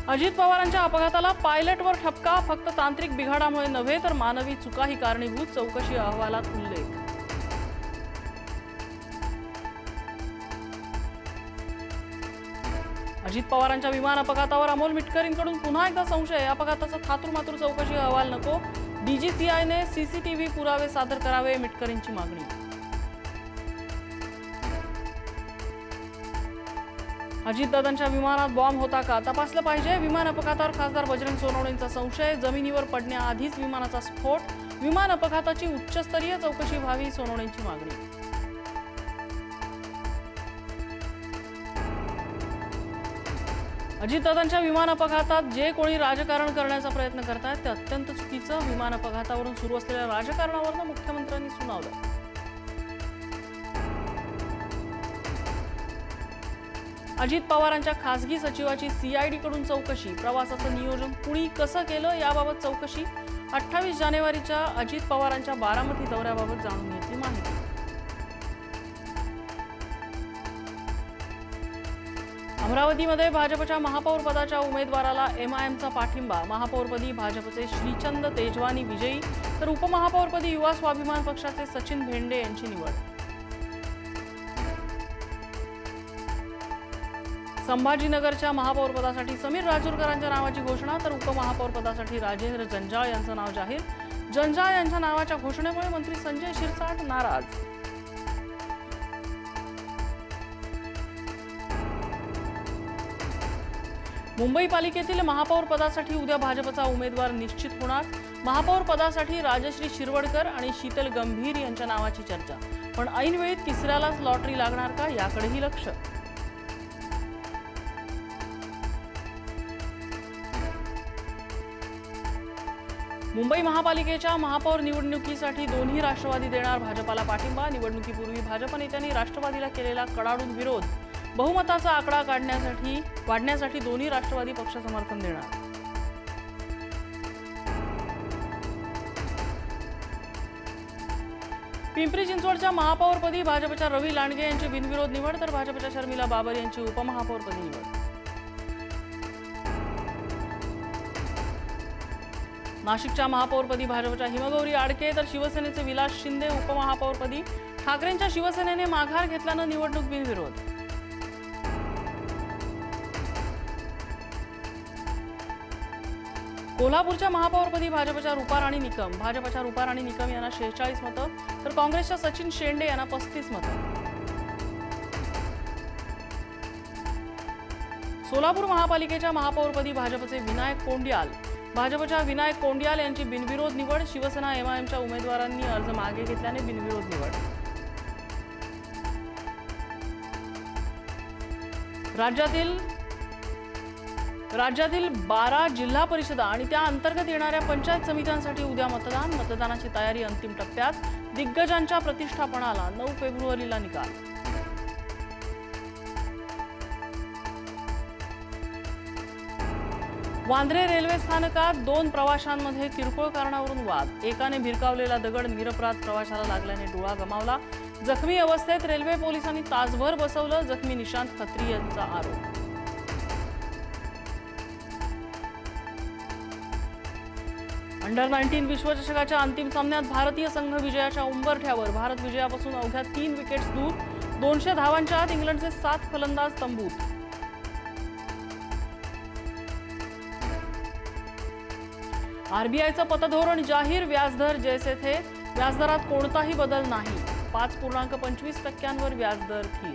अजित पवारांच्या अपघाताला पायलटवर ठपका, फक्त तांत्रिक बिघाडामुळे नव्हे तर मानवी चुकाही कारणीभूत, चौकशी अहवालात उल्लेख. अजित पवारांच्या विमान अपघातावर अमोल मिटकरींकडून पुन्हा एकदा संशय. अपघाताचा थातूरमातूर चौकशी अहवाल नको, डीजीसीआयने सीसीटीव्ही पुरावे सादर करावे, मिटकरींची मागणी. अजितदादांच्या विमानात बॉम्ब होता का, तपासलं पाहिजे. विमान अपघातावर खासदार बजरंग सोनवणेंचा संशय. जमिनीवर पडण्याआधीच विमानाचा स्फोट, विमान अपघाताची उच्चस्तरीय चौकशी व्हावी, सोनवणेंची मागणी. अजितदादांच्या विमान अपघातात जे कोणी राजकारण करण्याचा प्रयत्न करतायत ते अत्यंत चुकीचं. विमान अपघातावरून सुरू असलेल्या राजकारणावरनं मुख्यमंत्र्यांनी सुनावलं. अजित पवारांच्या खासगी सचिवाची सीआयडी कडून चौकशी. प्रवासाचं नियोजन कुणी कसं केलं याबाबत चौकशी. 28 जानेवारीच्या अजित पवारांच्या बारामती दौऱ्याबाबत जाणून घेतली माहिती. अमरावतीमध्ये भाजपच्या महापौर पदाच्या उमेदवाराला एमआयएमचा पाठिंबा. महापौरपदी भाजपचे श्रीचंद तेजवानी विजयी, तर उपमहापौरपदी युवा स्वाभिमान पक्षाचे सचिन भेंडे यांची निवड. संभाजीनगरच्या महापौरपदासाठी समीर राजूरकरांच्या नावाची घोषणा, तर उपमहापौरपदासाठी राजेंद्र जंजाळ यांचं नाव जाहीर. जंजाळ यांच्या नावाच्या घोषणेमुळे मंत्री संजय शिरसाट नाराज. मुंबई पालिकेतील महापौर पदासाठी उद्या भाजपचा उमेदवार निश्चित होणार. महापौर पदासाठी राजश्री शिरवडकर आणि शीतल गंभीर यांच्या नावाची चर्चा. पण ऐनवेळी तिसऱ्यालाच लॉटरी लागणार का, याकडेही लक्ष. मुंबई महापालिकेच्या महापौर निवडणुकीसाठी दोन्ही राष्ट्रवादी देणार भाजपाला पाठिंबा. निवडणुकीपूर्वी भाजप नेत्यांनी राष्ट्रवादीला केलेला कडाडून विरोध. बहुमताचा आकडा वाढण्यासाठी दोन्ही राष्ट्रवादी पक्ष समर्थन देणार. पिंपरी चिंचवडच्या महापौरपदी भाजपच्या रवी लांडगे यांची बिनविरोध निवड, तर भाजपच्या शर्मिला बाबर यांची उपमहापौरपदी निवड. नाशिकच्या महापौरपदी भाजपच्या हिमगौरी आडके, तर शिवसेनेचे विलास शिंदे उपमहापौरपदी. ठाकरेंच्या शिवसेनेने माघार घेतल्यानं निवडणूक बिनविरोध. कोल्हापूरच्या महापौरपदी भाजपच्या रुपाराणी निकम. भाजपच्या रुपाराणी निकम यांना 46 मतं, तर काँग्रेसच्या सचिन शेंडे यांना 35 मतं. सोलापूर महापालिकेच्या महापौरपदी भाजपचे विनायक कोंडियाल. भाजपच्या विनायक कोंडियाल यांची बिनविरोध निवड. शिवसेना एमआयएमच्या उमेदवारांनी अर्ज मागे घेतल्याने बिनविरोध निवड. राज्यातील 12 जिल्हा परिषदा आणि त्या अंतर्गत येणाऱ्या पंचायत समित्यांसाठी उद्या मतदान. मतदानाची तयारी अंतिम टप्प्यात. दिग्गजांच्या प्रतिष्ठापनाला 9 फेब्रुवारीला निकाल. वांद्रे रेल्वे स्थानकात 2 प्रवाशांमध्ये किरकोळ कारणावरून वाद. एकाने भिरकावलेला दगड निरपराध प्रवाशाला लागल्याने डोळा गमावला. जखमी अवस्थेत रेल्वे पोलिसांनी तासभर बसवलं. जखमी निशांत खत्री यांचा आरोप. अंडर-19 विश्वचषकाच्या अंतिम सामन्यात भारतीय संघ विजयाच्या उंबरठ्यावर. भारत विजयापासून अवघ्या 3 विकेट्स दूर. 200 धावांच्या आत इंग्लंडचे 7 फलंदाज तंबूत. आरबीआयचं पतधोरण जाहीर. व्याजदर जैसे थे. व्याजदरात कोणताही बदल नाही. 5.25% व्याजदर स्थिर.